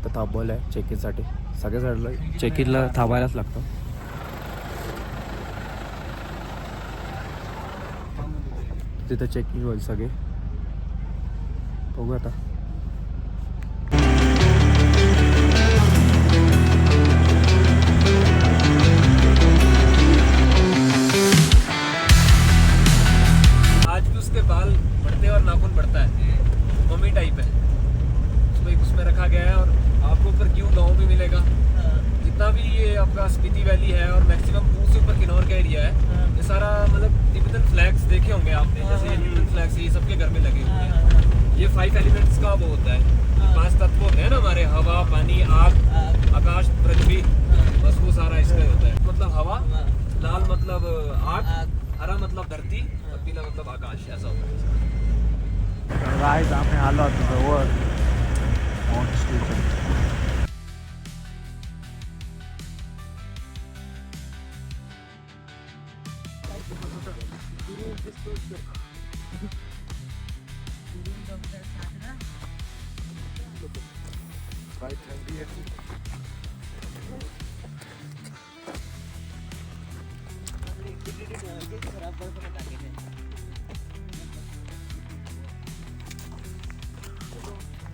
इथं थांबवलं आहे चेक-इनसाठी. सगळ्या साईडला चेक-इनला थांबायलाच लागतं. तिथं चेक-इन होईल सगळे. बघू आता. आज भी उसके बाल बढ़ते हैं और नाखून बढ़ता है, मम्मी टाइप है। उसमें रखा गया है और आपको ऊपर क्यों गाँव भी मिलेगा। जितना भी ये आपका स्पीति वैली है और मैक्सिमम पूछ से ऊपर किन्नौर का एरिया है, ये सारा मतलब टिबेटन फ्लैग्स देखे होंगे आपने, जैसे ये टिबेटन फ्लैग्स ये सबके घर में लगे हुए हैं। ये 5 एलिमेंट्स का वो होता है, 5 तत्व होते हैं ना हमारे, हवा, पानी, आग, आकाश, पृथ्वी, बस वो सारा इसका होता है। मतलब हवा, लाल मतलब आग, हरा मतलब धरती और पीला मतलब आकाश, ऐसा होता है। गाइस आम्ही आलो आता जवळ माउंट स्टेशन.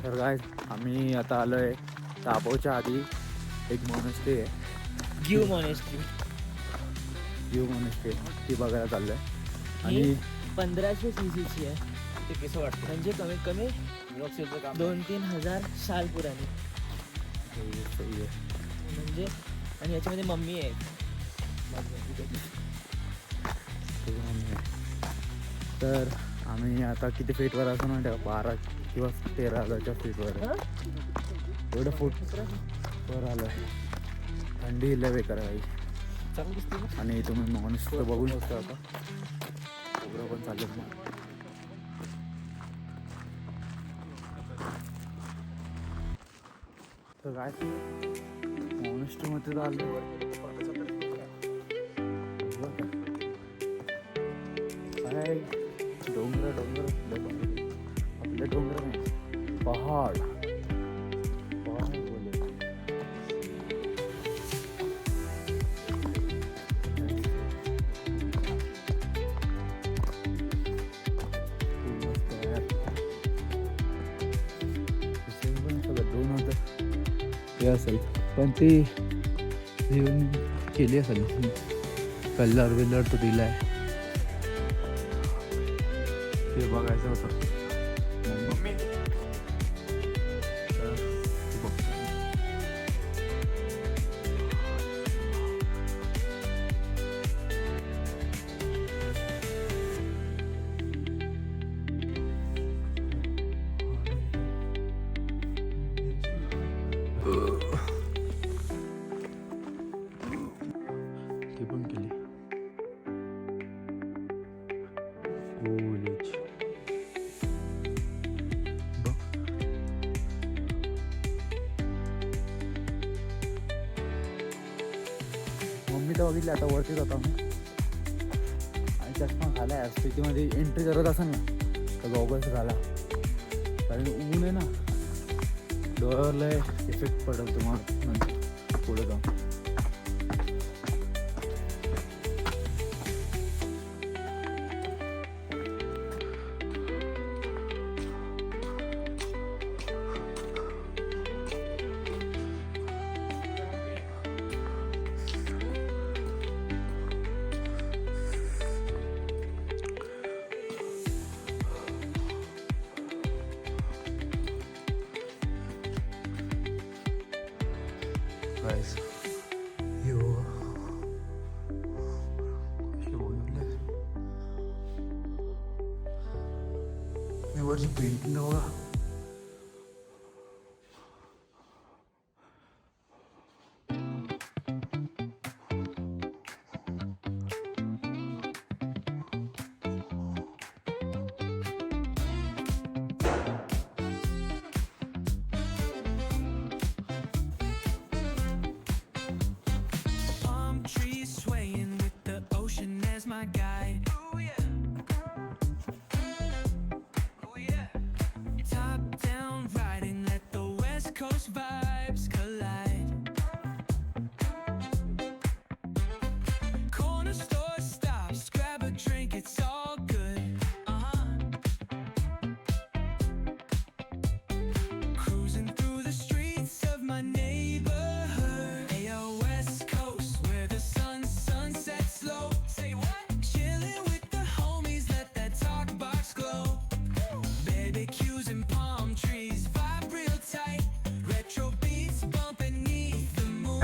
तर गाइस आम्ही आता आलो आहे ताबोच्या आधी एक मोनेस्ट्री आहे, गिव मॉनेस्ट्री. गिव मोनेस्ट्री ती बघायला चाललो आहे. आणि आणि 1500 सीसीची आहे. ते कसं वाटतं म्हणजे कमीत कमी ब्लॉक्सचं काम 2-3 हजार साल पुराणी. सही आहे. म्हणजे आणि याच्यामध्ये मम्मी आहे. तर आम्ही आता किती फीटवर असं ना 12 किंवा 13,000च्या फीटवर आहे. एवढं फूटवर आलं. थंडी लय बेकार आहे. चांगलं दिसते ना. आणि तुम्ही मॉन्स्टर बघू शकता आता. उघडं पण चालत नाही. तर काय मॉन्स्टरमध्ये आलं काय डोंगर आपले डोंगर नाही, पहाड बोले. हे असेल पण ती येऊन केली असेल, कलर विलर तो दिलाय. ते बघायचं होतं. ती पण केली. मम्मी तर बघितली आता वरतीच होता मी. आणि चष्मा घाला यार, स्थितीमध्ये एंट्री करत असेल ना तर गॉगल्स घाला, कारण ऊन आहे ना, डोळ्याला इफेक्ट पडेल तुम्हाला नंतर पुढे जाऊन. Guys, yo, मी वरची पेंटिंग बघा.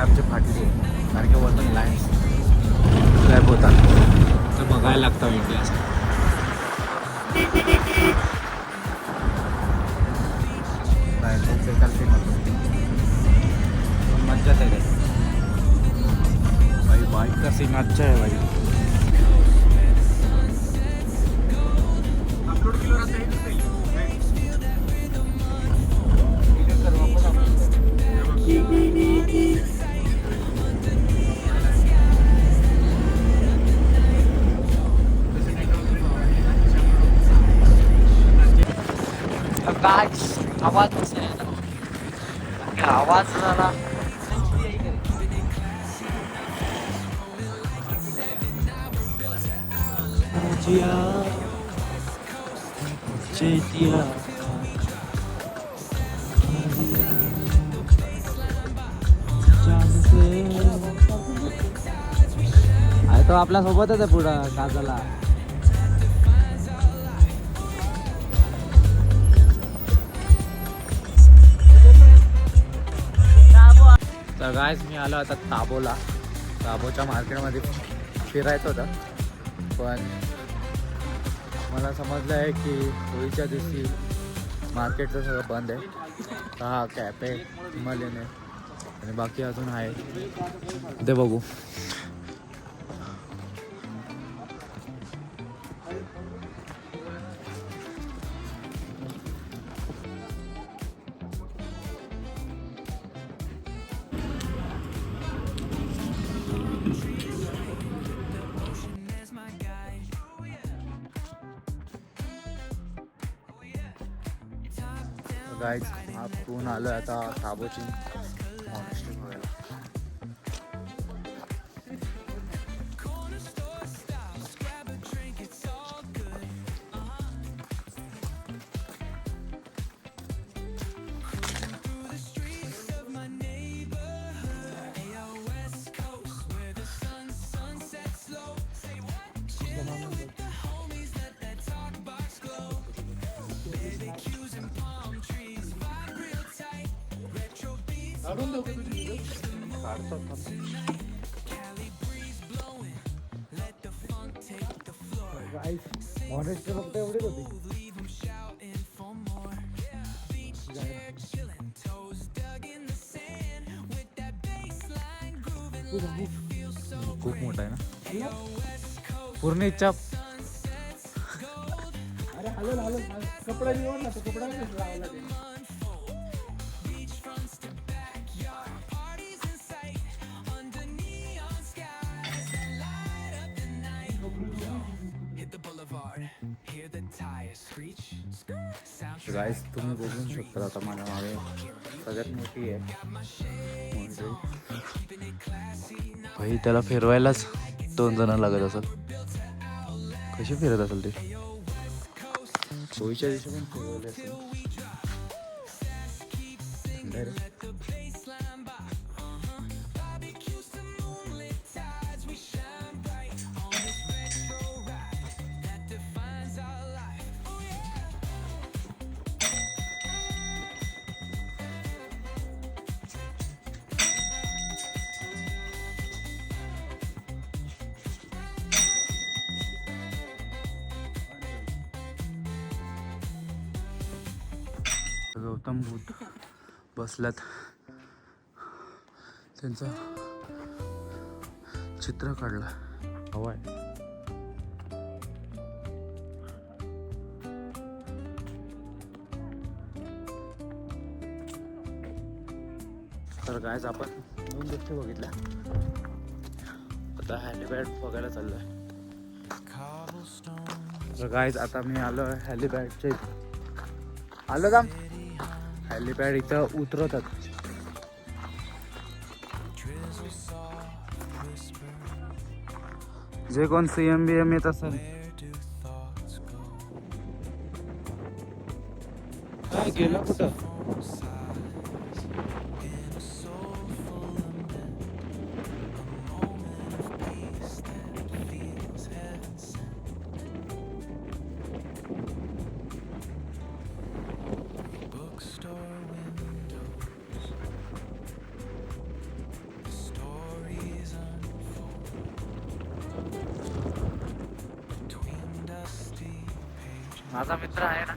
आमची फाटली आहे कारण की वरतून लाईन स्लॅब होता तर बघायला लागतं इंडिया मज्जा आहे भाई बाइक का सीन अच्छा है भाई आवाज झाला आहे तो आपल्या सोबतच आहे पुढं काजाला तर गायस मी आलो आता ताबोच्या मार्केटमध्ये फिरायचं होतं पण मला समजलं आहे की होळीच्या दिवशी मार्केटचं सगळं बंद आहे तर हा कॅफे हिमालयन आहे आणि बाकी अजून आहे ते बघू गाईज आपण आलो आता ताबोची मॉनेस्ट्री बघायला मॉनेस्ट्री फक्त एवढीच होती खूप मोठा आहे ना पूर्ण इच्छा अरे हॅलो कपडा निवड ना तो कपडा गाईस तुम्ही बघू शकता आता माझ्या मागे सगळ्यात मोठी आहे भाई त्याला फिरवायलाच 2 जण लागत असेल कशी फिरत असेल ते होळीच्या दिवशी पण फिरवले असेल गौतम बुद्ध बसल्यात त्यांचं चित्र काढलं हवं आहे तर गायज आपण 2 गोष्टी बघितल्या आता हॅलिपॅड बघायला चाललोय तर गायज आता मी आलो हॅलिपॅडच्या आलो का हॅलिपॅड इथं उतरवतात जे कोण CMBM येत असेल काय गेला कुठं माझा मित्र आहे ना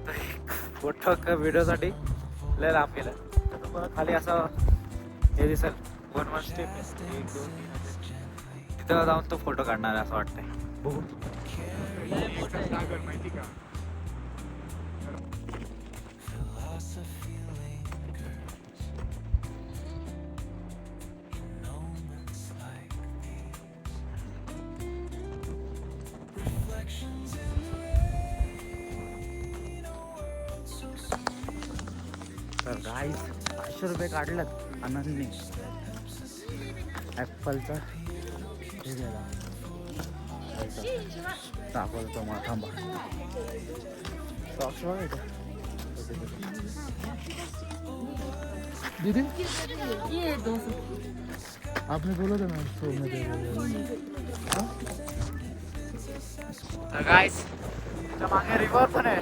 तो एक फोटो व्हिडिओसाठी लय लांब गेला तर तुम्हाला खाली असं हे दिसेल 1 स्टेप 1 2 3 तिथं जाऊन तो फोटो काढणार आहे असं वाटतंय बघू. माहिती का तर गाईस 500 रुपये काढलं आनंदने ॲपलचा हे गेला दाखवतो मला थांबा सॉक्स बघायचं दीदी ये 200 आपने बोला था ना 100 में दे तर गाईस त्या मागे रिव्हर पण आहे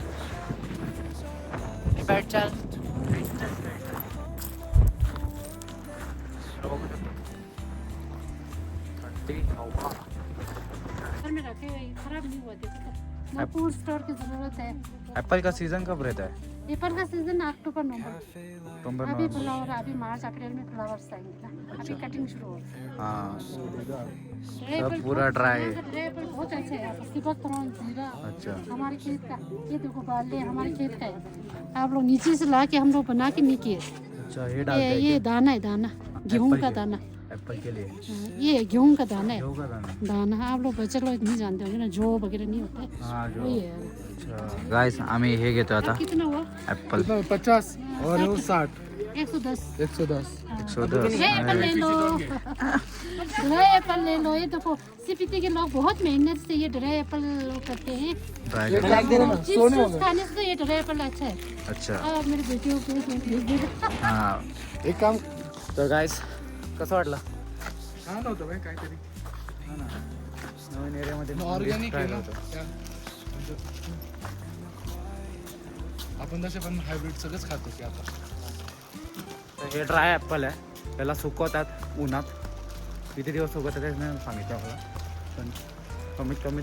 बैठ चल घर में रखे हुए खराब नहीं हुआ देखो तो ना फूड स्टोर की जरूरत है। एप्पल का सीजन कब रहता है? एप्पल का सीजन अक्टूबर नवंबर अभी फ्लावर अभी मार्च अप्रैल में फ्लावर्स आएंगे ना अभी कटिंग शुरू हो हाँ एप्पल पूरा ड्राई है। एप्पल बहुत अच्छे है सिपक प्रॉन जीरा अच्छा हमारे खेत का ये देखो बाले हमारे खेत का है आप लोग नीचे से ला के हम लोग बना के नहीं किए अच्छा ये डालते हैं ये दाना है दाना गेहूं का दाना एप्पल के लिए ये गेहूं का दाना है गेहूं का दाना दाना आप लोग बच्चे लोग नहीं जानते होंगे ना जो वगैरह नहीं होता है हाँ जो वही है अच्छा गाइस आम्ही हे घेतो आता कितना हुआ एप्पल 50 और वो 60 110 110 110 ड्राई एप्पल ले लो ड्राई एप्पल ले लो ये देखो सीपीटी के लोग बहुत मेहनत से ये ड्राई एप्पल करते हैं ड्राई चिप्स खाने से तो ये ड्राई एप्पल अच्छा है अच्छा और मेरी बेटियों को भेज देना हाँ एक काम तर गाइस कसं वाटलं छान होतं बाई काहीतरी हा ना नवीन एरियामध्ये ऑर्गॅनिक आहे try ना करतो. त्या- आपण तसे पण हायब्रिड सगळंच खातो की आता तर हे ड्राय ॲपल आहे त्याला सुकवतात उन्हात किती दिवस सुकवतात ते नाही सांगितलं मला पण कमीत कमी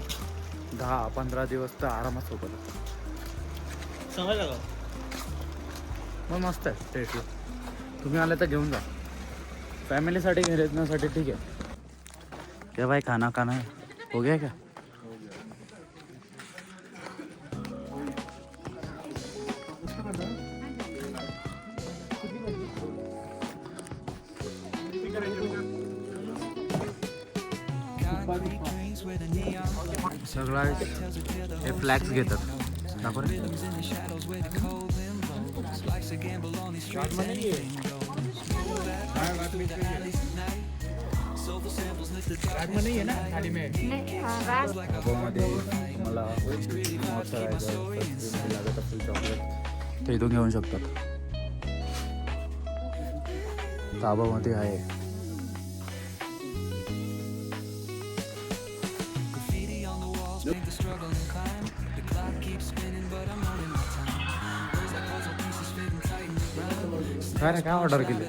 10-15 दिवस तर आरामात सुकवतात समजलं का मग मस्त आहे टेस्टला तुम्ही आले तर घेऊन जा फॅमिलीसाठी घेण्यासाठी ठीक आहे क्या भाई खाना खाना हो गया क्या सगळा हे फ्लॅक्स घेतात दाखव रे. नाही आहे ना थाली में मध्ये मला मॉइश्चरायझर लागत असेल चॉकलेट ते इथून घेऊ शकतात ताबामध्ये आहे काय काय ऑर्डर केली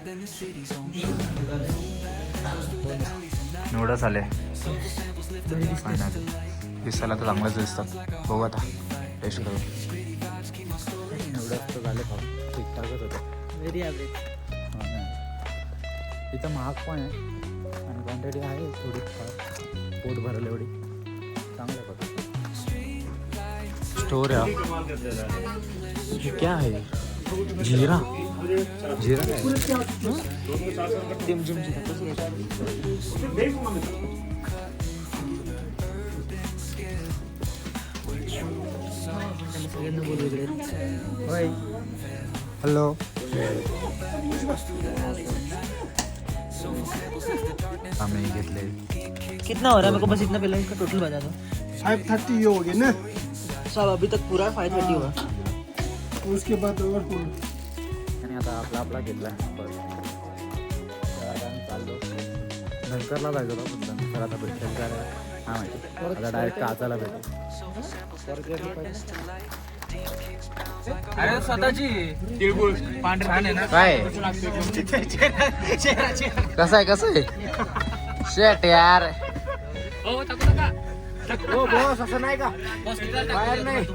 नूडल्स आले दिसायला तर चांगलंच दिसतात बघू आता टेस्ट करू नूडल्स तर झाले खाऊ ठीकठाकच होतं व्हेरी ॲव्हरेज इथं महाग पण आहे आणि क्वांटिटी आहे थोडी पोट भरलं एवढी चांगलं पडतं स्टोर आहे क्या है जीरा जीरा टिमझिम जीरा सगळ्यांना बोलू इकडे होय हॅलो आम्ही घेतले कितना हो रहा है मेरे को बस इतना पहले इसका टोटल बता दो 530 ये हो गए ना सब अभी तक पूरा 530 हुआ उसके बाद और फुल आणि आता आपला घेतला चाललो धनकरला जायचं होतं पण धनकर आता भेटेल काय हा माहिती आता डायरेक्ट काचाला भेटेल अरे स्वतःची तिळगुळ पांढरे काय कसं आहे शेट यार हो टाकू नका हो बॉस असं नाही का बाहेर नाही